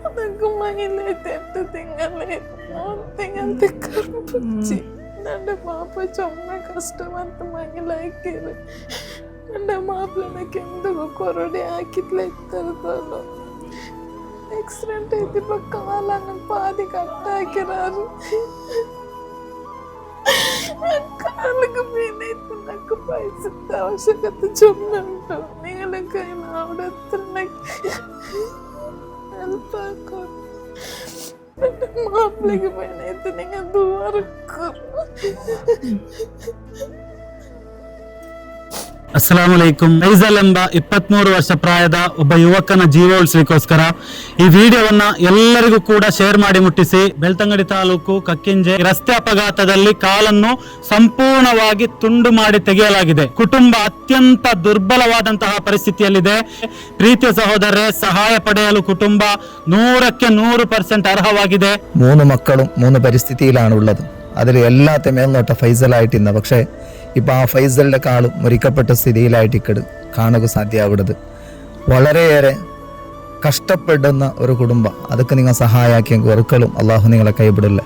ಅದಕ್ಕೆ ಮಹಿಳೆ ತಿಂಗಂತೆ ಕರ್ಪಚ್ಚಿ ನನ್ನ ಪಾಪ ಚೊಮ್ಮ ಕಷ್ಟವಂತ ಮಹಿಳೆಕ್ಕಿರು ನನ್ನ ಮಾಪಿಳನಕ್ಕೆ ಎಂದಿಗೂ ಕೊರಡೆ ಹಾಕಿದ್ಲೆ ಇತ್ತರದಲ್ಲ ಆಕ್ಸಿಡೆಂಟ್ ಐತಿ ಕಾಲನ್ನ ಪಾದಿ ಕಟ್ಟ ಹಾಕಿರಾರು ಕಾಲಿಗೆ ಬೇನೈತು నాకు పైసల ఆవశ్యకత చొమ్మ ఉంటూ నీళ్ళ కైనా ఆవిడత్ర నాకు హెల్ప్ ఆకు ಮಾಪ್ಲಿಗೆ ಬೇನೈತು ನಿಂಗೆ ದೂರಕ್ಕೂ ಅಸ್ಸಲಾಮು ಅಲೈಕುಂ. ಫೈಸಲ್ ಎಂಬ 23 ವರ್ಷ ಪ್ರಾಯದ ಒಬ್ಬ ಯುವಕನ ಜೀವ ಉಳಿಸಲಿಕ್ಕೋಸ್ಕರ ಈ ವಿಡಿಯೋವನ್ನ ಎಲ್ಲರಿಗೂ ಕೂಡ ಶೇರ್ ಮಾಡಿ ಮುಟ್ಟಿಸಿ. ಬೆಳ್ತಂಗಡಿ ತಾಲೂಕು ಕಕ್ಕಿಂಜೆ ರಸ್ತೆ ಅಪಘಾತದಲ್ಲಿ ಕಾಲನ್ನು ಸಂಪೂರ್ಣವಾಗಿ ತುಂಡು ಮಾಡಿ ತೆಗೆಯಲಾಗಿದೆ. ಕುಟುಂಬ ಅತ್ಯಂತ ದುರ್ಬಲವಾದಂತಹ ಪರಿಸ್ಥಿತಿಯಲ್ಲಿದೆ. ಪ್ರೀತಿಯ ಸಹೋದರರೇ, ಸಹಾಯ പടയಲು കുടുംബ 100% അർഹവാಗಿದೆ. 3 മക്കളും 3 പരിസ്ഥിതിയിലാണുള്ളത്. അതിൽ എല്ലാത്ത മേൽനോട്ട ഫൈസലായിട്ടിരുന്ന പക്ഷേ ഇപ്പം ആ ഫൈസലിൻ്റെ കാളും മുറിക്കപ്പെട്ട സ്ഥിതിയിലായിട്ടിക്കട് കാണുക സാധ്യമാവിടത്. വളരെയേറെ കഷ്ടപ്പെടുന്ന ഒരു കുടുംബം. അതൊക്കെ നിങ്ങൾ സഹായിക്കെങ്കിൽ ഒരിക്കലും അള്ളാഹു നിങ്ങളെ കൈവിടില്ല.